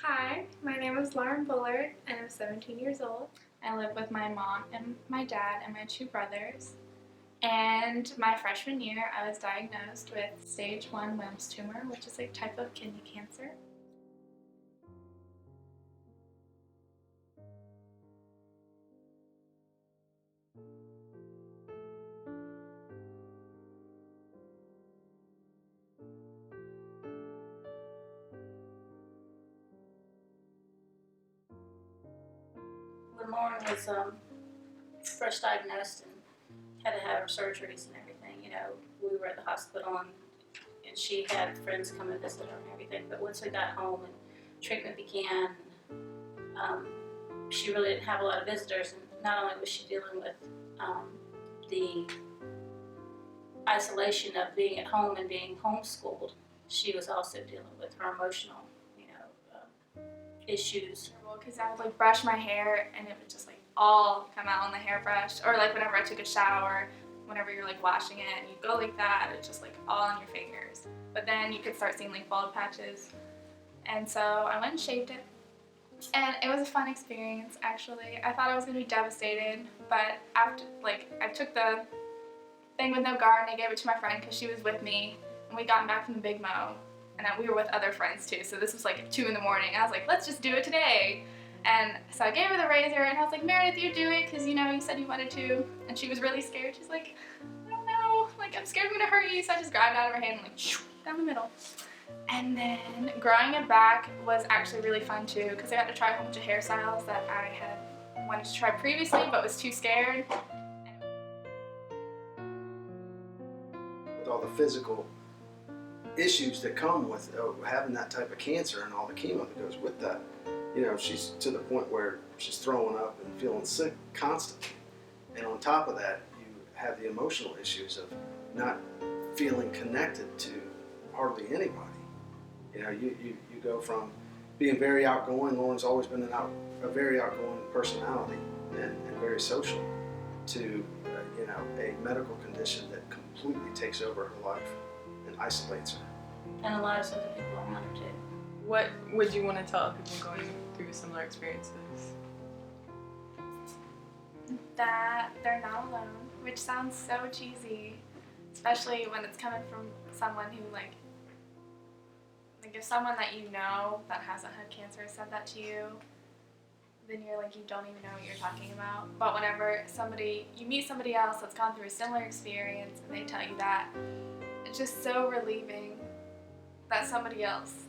Hi, my name is Lauren Bullard and I'm 17 years old. I live with my mom and my dad and my two brothers. And my freshman year, I was diagnosed with stage 1 Wilms tumor, which is a type of kidney cancer. When Lauren was first diagnosed and had to have her surgeries and everything, we were at the hospital and she had friends come and visit her and everything. But once we got home and treatment began, she really didn't have a lot of visitors. And not only was she dealing with the isolation of being at home and being homeschooled, she was also dealing with her emotional, issues. Because I would brush my hair and it would just all come out on the hairbrush, or whenever I took a shower, whenever you're washing it and you go like that, it's just all on your fingers. But then you could start seeing bald patches, and so I went and shaved it, and it was a fun experience actually. I thought I was gonna be devastated, but after I took the thing with no guard and I gave it to my friend because she was with me, and we got back from the Big Mo. And we were with other friends too, so this was at 2 in the morning. I was like, let's just do it today. And so I gave her the razor and I was like, Meredith, you do it because you said you wanted to. And she was really scared. She's like, I don't know, I'm scared I'm gonna hurt you. So I just grabbed it out of her hand and down the middle. And then growing it back was actually really fun too, because I got to try a whole bunch of hairstyles that I had wanted to try previously but was too scared. With all the physical issues that come with having that type of cancer and all the chemo that goes with that, she's to the point where she's throwing up and feeling sick constantly. And on top of that, you have the emotional issues of not feeling connected to hardly anybody. You go from being very outgoing. Lauren's always been a very outgoing personality and very social, to a medical condition that completely takes over her life and isolates her. And a lot of other people around her too. What would you want to tell people going through similar experiences? That they're not alone, which sounds so cheesy, especially when it's coming from someone who if someone that that hasn't had cancer said that to you, then you're you don't even know what you're talking about. But whenever you meet somebody else that's gone through a similar experience and they tell you that, it's just so relieving that somebody else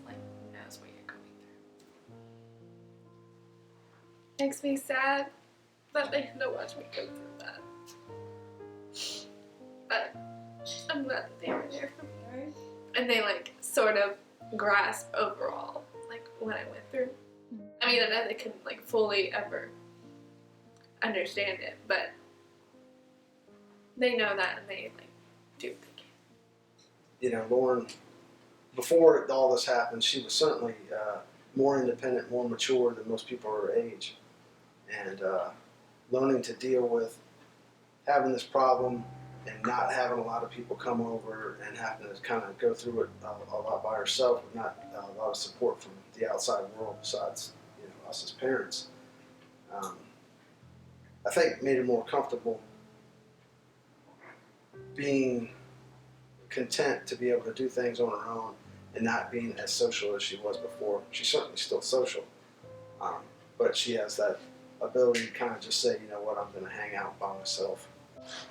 knows what you're going through. Makes me sad that they had to watch me go through that. But I'm glad that they were there for me. And they sort of grasp overall what I went through. I mean, I know they couldn't fully ever understand it, but they know that and they do what they can. Lauren, before all this happened, she was certainly more independent, more mature than most people her age, and learning to deal with having this problem and not having a lot of people come over and having to kind of go through it a lot by herself with not a lot of support from the outside world besides us as parents. I think made her more comfortable being content to be able to do things on her own and not being as social as she was before. She's certainly still social, but she has that ability to kind of just say, you know what, I'm going to hang out by myself.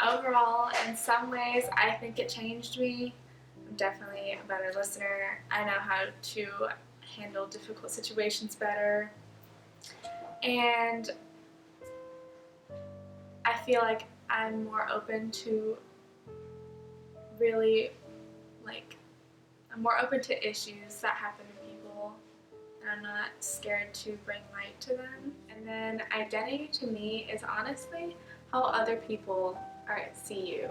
Overall, in some ways, I think it changed me. I'm definitely a better listener. I know how to handle difficult situations better. And I feel like I'm more open to I'm more open to issues that happen to people, and I'm not scared to bring light to them. And then identity to me is honestly how other people see you,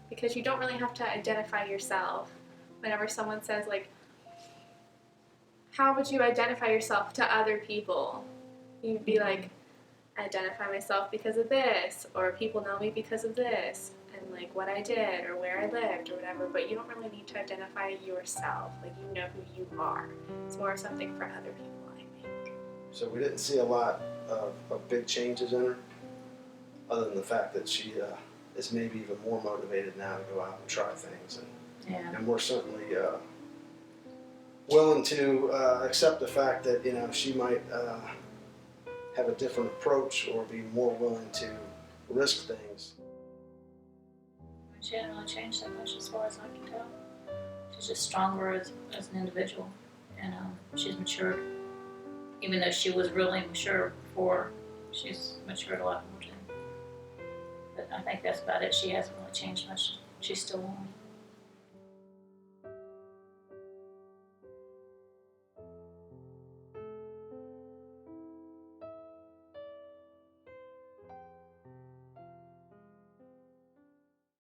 because you don't really have to identify yourself. Whenever someone says how would you identify yourself to other people, you'd be I identify myself because of this, or people know me because of this, and what I did or where I lived or whatever. But you don't really need to identify yourself. You know who you are. It's more something for other people, I think. So we didn't see a lot of big changes in her, other than the fact that she is maybe even more motivated now to go out and try things. Yeah. And we're certainly willing to accept the fact that, you know, she might have a different approach or be more willing to risk things. She hasn't really changed that much as far as I can tell. She's just stronger as an individual, and she's matured. Even though she was really mature before, she's matured a lot more too. But I think that's about it. She hasn't really changed much. She's still on.